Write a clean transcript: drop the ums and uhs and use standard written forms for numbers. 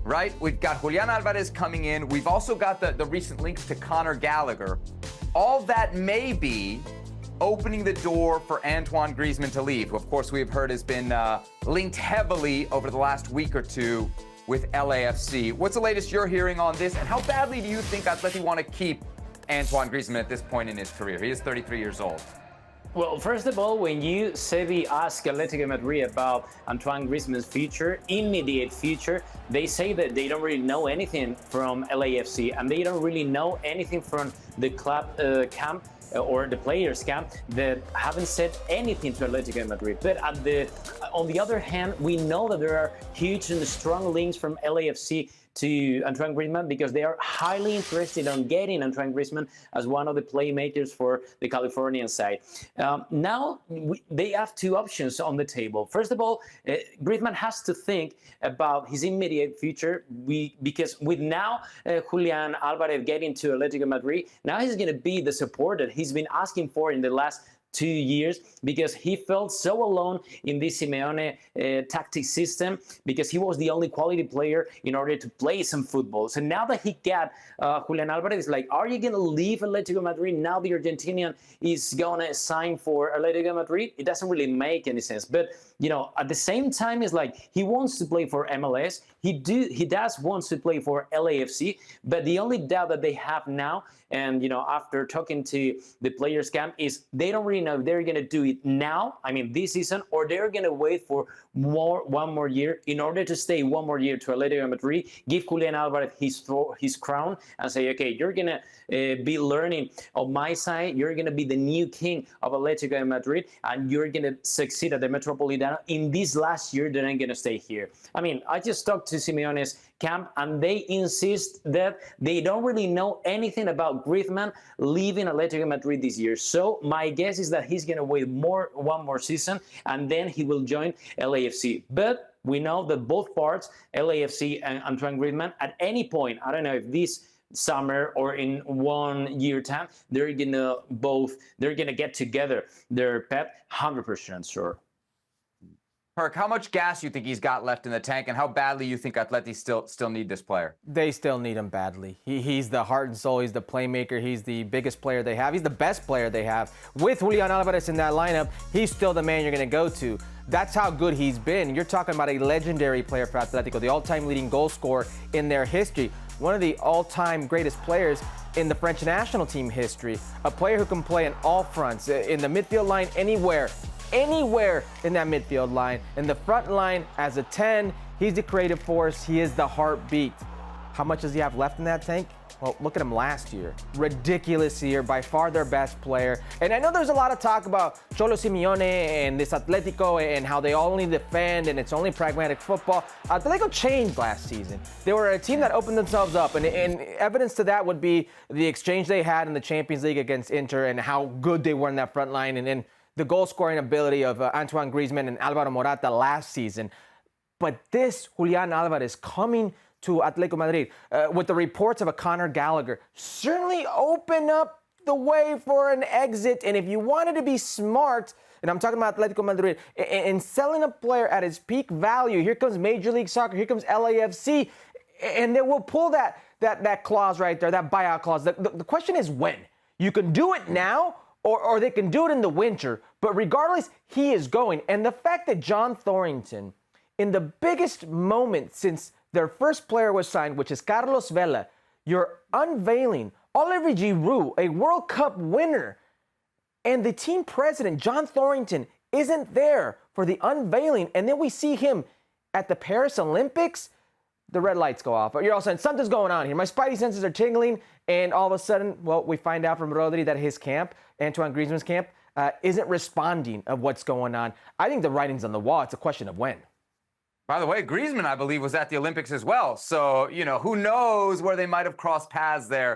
right? We've got Julian Alvarez coming in. We've also got the recent links to Conor Gallagher. All that may be opening the door for Antoine Griezmann to leave, who, of course, we have heard has been linked heavily over the last week or two with LAFC. What's the latest you're hearing on this, and how badly do you think Atleti want to keep Antoine Griezmann at this point in his career? He is 33 years old. Well, first of all, when you, Sebi, ask Atletico Madrid about Antoine Griezmann's future, immediate future, they say that they don't really know anything from LAFC, and they don't really know anything from the club camp or the players' camp that haven't said anything to Atletico Madrid. But on the other hand, we know that there are huge and strong links from LAFC to Antoine Griezmann because they are highly interested on getting Antoine Griezmann as one of the playmakers for the Californian side. Now they have two options on the table. First of all, Griezmann has to think about his immediate future because with now Julian Alvarez getting to Atletico Madrid, now he's going to be the support that he's been asking for in the last 2 years because he felt so alone in this Simeone tactic system because he was the only quality player in order to play some football. So now that he got Julian Alvarez, it's like, are you going to leave Atletico Madrid now the Argentinian is going to sign for Atletico Madrid? It doesn't really make any sense. But, you know, at the same time, it's like he wants to play for MLS. He does want to play for LAFC. But the only doubt that they have now, and, you know, after talking to the players' camp, is they don't really know if they're going to do it now, I mean, this season, or they're going to wait for one more year in order to stay one more year to Atletico Madrid, give Julian Alvarez his crown, and say, okay, you're going to be learning on my side. You're going to be the new king of Atletico Madrid, and you're going to succeed at the Metropolitano in this last year that I'm going to stay here. I mean, I just talked to Simeone's camp, and they insist that they don't really know anything about Griezmann leaving Atletico Madrid this year. So my guess is that he's going to wait one more season, and then he will join LAFC. But we know that both parts, LAFC and Antoine Griezmann, at any point, I don't know if this summer or in 1 year time, they're gonna get together. They're Pep 100% sure. Perk, how much gas you think he's got left in the tank, and how badly you think Atleti still need this player? They still need him badly. He's the heart and soul. He's the playmaker. He's the biggest player they have. He's the best player they have. With Julian Alvarez in that lineup, he's still the man you're going to go to. That's how good he's been. You're talking about a legendary player for Atletico, the all-time leading goal scorer in their history, one of the all-time greatest players in the French national team history, a player who can play on all fronts, in the midfield line, anywhere in that midfield line. In the front line as a 10, he's the creative force. He is the heartbeat. How much does he have left in that tank? Well, look at him last year. Ridiculous year, by far their best player. And I know there's a lot of talk about Cholo Simeone and this Atletico and how they only defend and it's only pragmatic football. Atletico changed last season. They were a team that opened themselves up, and evidence to that would be the exchange they had in the Champions League against Inter and how good they were in that front line, and then the goal-scoring ability of Antoine Griezmann and Alvaro Morata last season. But this Julian Alvarez coming to Atletico Madrid with the reports of a Conor Gallagher certainly open up the way for an exit. And if you wanted to be smart, and I'm talking about Atletico Madrid, in selling a player at his peak value, here comes Major League Soccer, here comes LAFC, and they will pull that clause right there, that buyout clause. The question is when. You can do it now, or they can do it in the winter. But regardless, he is going. And the fact that John Thorrington, in the biggest moment since their first player was signed, which is Carlos Vela, you're unveiling Oliver Giroud, a World Cup winner, and the team president, John Thorrington, isn't there for the unveiling. And then we see him at the Paris Olympics. The red lights go off. You're all saying, something's going on here. My spidey senses are tingling. And all of a sudden, well, we find out from Rodri that his camp, Antoine Griezmann's camp, isn't responding of what's going on. I think the writing's on the wall. It's a question of when. By the way, Griezmann, I believe, was at the Olympics as well. So, you know, who knows where they might have crossed paths there.